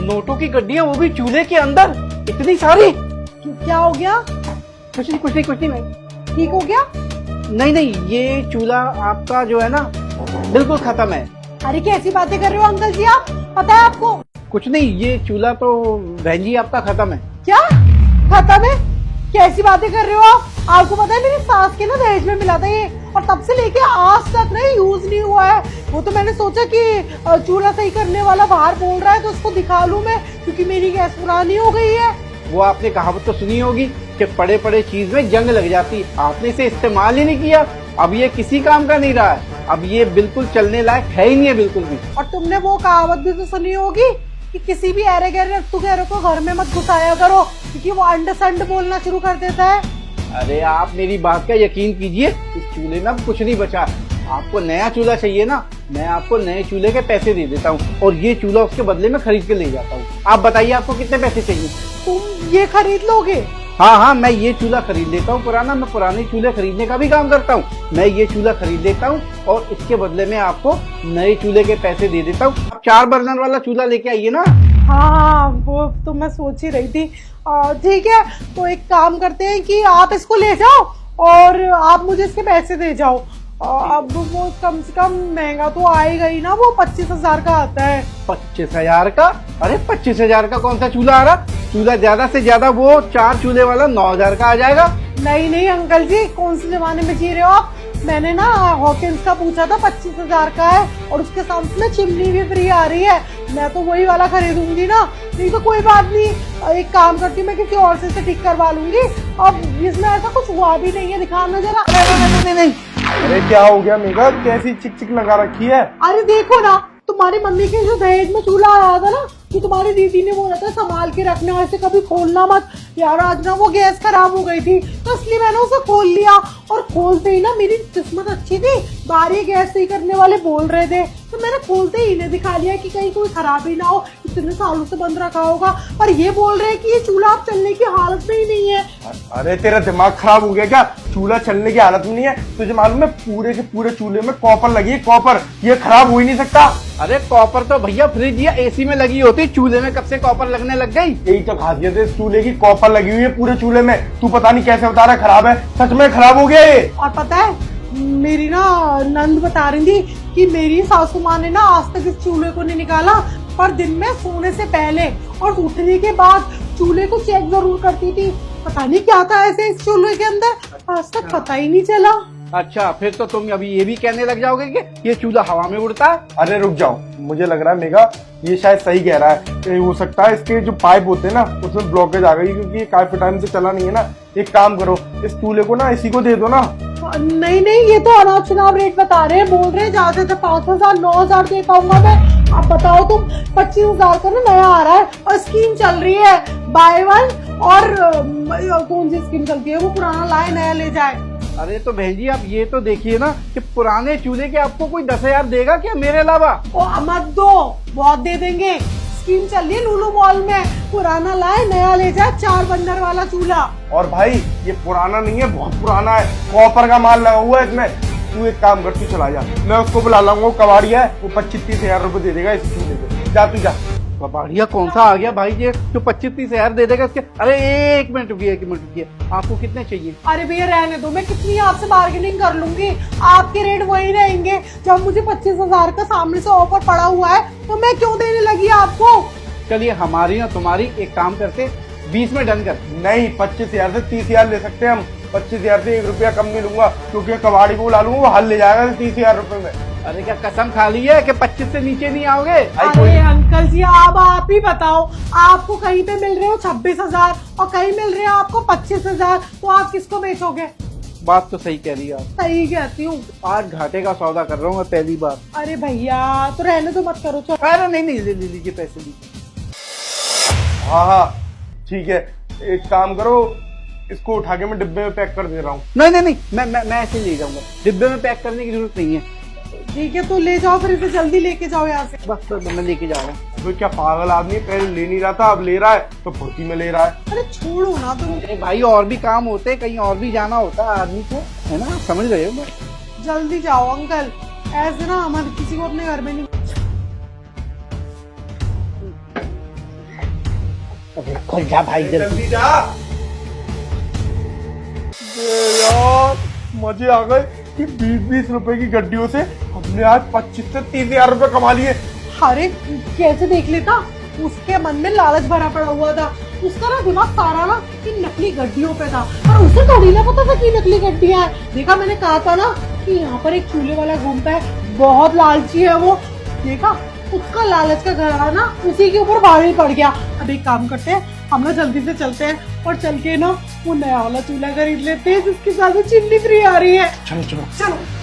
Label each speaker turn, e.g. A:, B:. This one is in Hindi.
A: नोटों की गड्डियां, वो भी चूल्हे के अंदर, इतनी सारी।
B: क्या हो गया?
A: कुछ नहीं कुछ नहीं कुछ नहीं।
B: ठीक हो गया?
A: नहीं नहीं, ये चूल्हा आपका जो है ना बिल्कुल खत्म है।
B: अरे कैसी बातें कर रहे हो अंकल जी आप? पता है आपको?
A: कुछ नहीं, ये चूल्हा तो बहन जी आपका खत्म है।
B: क्या खत्म है? कैसी बातें कर रहे हो आप? आपको पता है मेरी सास के ना दहेज में मिला था ये, और तब से लेके आज तक ना यूज नहीं हुआ है। वो तो मैंने सोचा कि चूल्हा सही करने वाला बाहर बोल रहा है तो उसको दिखा लूं मैं, क्योंकि मेरी गैस पुरानी हो गई है।
A: वो आपने कहावत तो सुनी होगी कि पड़े पड़े चीज में जंग लग जाती। आपने इसे इस्तेमाल ही नहीं किया, अब ये किसी काम का नहीं रहा है। अब ये बिल्कुल चलने लायक है ही नहीं है बिल्कुल भी।
B: और तुमने वो कहावत भी तो सुनी होगी कि किसी भी ऐरे गहरे रट्टू गहरे को घर में मत घुसाया करो, क्योंकि वो अंड संड बोलना शुरू कर देता है।
A: अरे आप मेरी बात का यकीन कीजिए, इस चूल्हे में अब कुछ नहीं बचा। आपको नया चूल्हा चाहिए ना, मैं आपको नए चूल्हे के पैसे दे देता हूँ और ये चूल्हा उसके बदले में खरीद के ले जाता हूँ। आप बताइए आपको कितने पैसे चाहिए?
B: तुम ये खरीद लोगे?
A: हाँ हाँ, मैं ये चूल्हा खरीद लेता हूँ पुराना। मैं पुराने चूल्हे खरीदने का भी काम करता हूँ। मैं ये चूल्हा खरीद लेता हूँ और इसके बदले में आपको नए चूल्हे के पैसे दे देता हूँ। आप 4 बर्नर वाला चूल्हा लेके आइए ना।
B: हाँ वो तो मैं सोच ही रही थी। ठीक है, तो एक काम करते हैं कि आप इसको ले जाओ और आप मुझे इसके पैसे दे जाओ। अब वो कम से कम महंगा तो आएगा ही ना, वो 25,000 का आता है।
A: 25,000 का? अरे 25,000 का कौन सा चूल्हा आ रहा? चूल्हा ज्यादा से ज्यादा वो 4 चूल्हे वाला 9,000 का आ जाएगा।
B: नहीं नहीं अंकल जी, कौन से जमाने में जी रहे हो आप? मैंने ना हॉकिंस का पूछा था, 25,000 का है और उसके साथ में चिमनी भी फ्री आ रही है। मैं तो वही वाला खरीदूंगी ना। नहीं तो कोई बात नहीं, एक काम करती हूँ, मैं किसी और से ठीक करवा लूंगी। अब इसमें ऐसा कुछ हुआ भी नहीं है, दिखाना जरा।
A: नहीं।
C: अरे क्या हो गया मेघा, कैसी चिक चिक लगा रखी है?
B: अरे देखो ना, तुम्हारी मम्मी के जो दहेज में चूल्हा आया था ना, कि तुम्हारी दीदी ने बोला था संभाल के रखना, ऐसे कभी खोलना मत। यार आज ना वो गैस खराब हो गई थी तो इसलिए मैंने उसे खोल लिया, और खोलते ही ना मेरी किस्मत अच्छी थी, बाहर ये गैस सही करने वाले बोल रहे थे तो मैंने खोलते ही इन्हें दिखा लिया कि कहीं कोई खराबी ना हो, इतने सालों से बंद रखा होगा। पर ये बोल रहे हैं कि ये चूल्हा अब चलने की हालत में ही नहीं है।
C: अरे तेरा दिमाग खराब हो गया क्या? चूल्हा चलने की हालत में नहीं है? तुझे मालूम है पूरे के पूरे चूल्हे में कॉपर लगी है, कॉपर। ये खराब हो ही नहीं सकता।
A: अरे कॉपर तो भैया फ्रिज या एसी में लगी होती, चूल्हे में कब से कॉपर लगने लग गई?
C: यही तो खासियत है इस चूल्हे की, कॉपर लगी हुई है पूरे चूल्हे में। तू पता नहीं कैसे बता रहा है खराब है, सच में खराब हो गया ये।
B: और पता है मेरी ना नंद बता रही थी कि मेरी सासू माँ ने ना आज तक इस चूल्हे को नहीं निकाला, पर दिन में सोने से पहले और उठने के बाद चूल्हे को चेक जरूर करती थी। पता नहीं क्या था ऐसे इस चूल्हे के अंदर, आज तक पता ही नहीं चला।
A: अच्छा, फिर तो तुम अभी ये भी कहने लग जाओगे कि ये चूल्हा हवा में उड़ता है।
C: अरे रुक जाओ, मुझे लग रहा है मेघा ये शायद सही कह रहा है। ये हो सकता है इसके जो पाइप होते हैं ना उसमें ब्लॉकेज आ गई, क्योंकि ये काफी टाइम से चला नहीं है ना। एक काम करो, इस चूल्हे को ना इसी को दे दो ना।
B: नहीं नहीं, ये तो अनाप शनाप रेट बता रहे हैं, बोल रहे हैं ज्यादा से 5,000 9,000 दे पाऊंगा मैं। आप बताओ तुम, 25,000 का ना नया आ रहा है और स्कीम चल रही है बाय वन, और कौन सी स्कीम चलती है, वो पुराना लाए नया ले जाए।
A: अरे तो बहन जी आप ये तो देखिए ना कि पुराने चूल्हे के आपको कोई 10,000 देगा क्या मेरे अलावा?
B: ओ मत दो, बहुत दे देंगे। स्कीम चल रही है लुलु मॉल में, पुराना लाए नया ले जाए, 4 बर्नर वाला चूल्हा।
C: और भाई ये पुराना नहीं है, बहुत पुराना है, कॉपर का माल लगा हुआ है इसमें। तू एक काम कर, तू चला जा, मैं उसको बुला लाऊंगा, कबाड़ी है, वो 25-30 हजार रुपए दे देगा इस चूल्हे पे। जा तू जा।
A: कबाड़िया कौन सा आ गया भाई ये जो 25-30 हजार दे देगा इसके? अरे एक मिनट रुकिए, आपको कितने चाहिए?
B: अरे भैया रहने दो, मैं कितनी आपसे बार्गेनिंग कर लूंगी, आपके रेट वही रहेंगे। जब मुझे 25,000 का सामने से ऑफर पड़ा हुआ है तो मैं क्यों देने लगी आपको?
A: चलिए हमारी ना तुम्हारी एक काम करते, 20 में डन कर।
C: नहीं, 25,000 से 30,000 ले सकते हैं हम। 25,000 से 1 रुपया कम नहीं लूंगा, क्योंकि कबाड़ी को बुला लूंगा, वो हल ले जाएगा 30,000 रुपए में।
A: अरे क्या कसम खा ली है कि 25 से नीचे नहीं आओगे?
B: अरे अंकल जी आप ही बताओ, आपको कहीं पे मिल रहे हो 26,000 और कहीं मिल रहे हो आपको 25,000, तो आप किसको बेचोगे?
A: बात तो सही कह रही है आप।
B: सही कहती हूँ।
A: आज घाटे का सौदा कर रहा हूँ मैं पहली बार।
B: अरे भैया तो रहने दो, मत करो। चलो
A: अरे नहीं, ले लीजिए पैसे लीजिए।
C: हाँ हाँ ठीक है, एक काम करो, इसको उठा के मैं डिब्बे में पैक कर दे रहा हूँ।
A: नहीं, मैं ऐसे ले जाऊंगा, डिब्बे में पैक करने की जरूरत नहीं है।
B: ठीक है तो ले जाओ, फिर इसे जल्दी लेके जाओ यहाँ से।
A: बस मैं लेके जा रहा हूँ।
C: तो क्या पागल आदमी, पहले ले नहीं रहा था, अब ले रहा है तो फुर्ती में ले रहा है।
B: अरे छोड़ो ना तुम।
A: अरे भाई और भी काम होते, कहीं और भी जाना होता है आदमी को, है ना, समझ रहे हो?
B: जल्दी जाओ अंकल, ऐसे ना हमारे किसी को अपने घर में नहीं।
A: अबे खुल जा भाई जल्दी।
C: जल्दी जा। यार मजे आ गए कि 20-20 रुपए की गड्डियों से हमने आज 25 से 30 हजार रुपए कमा लिए।
B: अरे कैसे देख लेता, उसके मन में लालच भरा पड़ा हुआ था। उसका ना दिमाग सारा ना इन नकली गड्डियों पे था, और उसे थोड़ी ना पता था कि नकली गड्डियां है। देखा, मैंने कहा था ना कि यहाँ पर एक चूल्हे वाला घूमता है, बहुत लालची है वो। देखा, उसका लालच का घर ना उसी के ऊपर भारी पड़ गया। अब एक काम करते हैं, हम लोग जल्दी से चलते हैं और चल के ना वो नया वाला चूल्हा खरीद लेते हैं जिसके साथ में चिमनी फ्री आ रही है।
C: चलो चलो
B: चलो।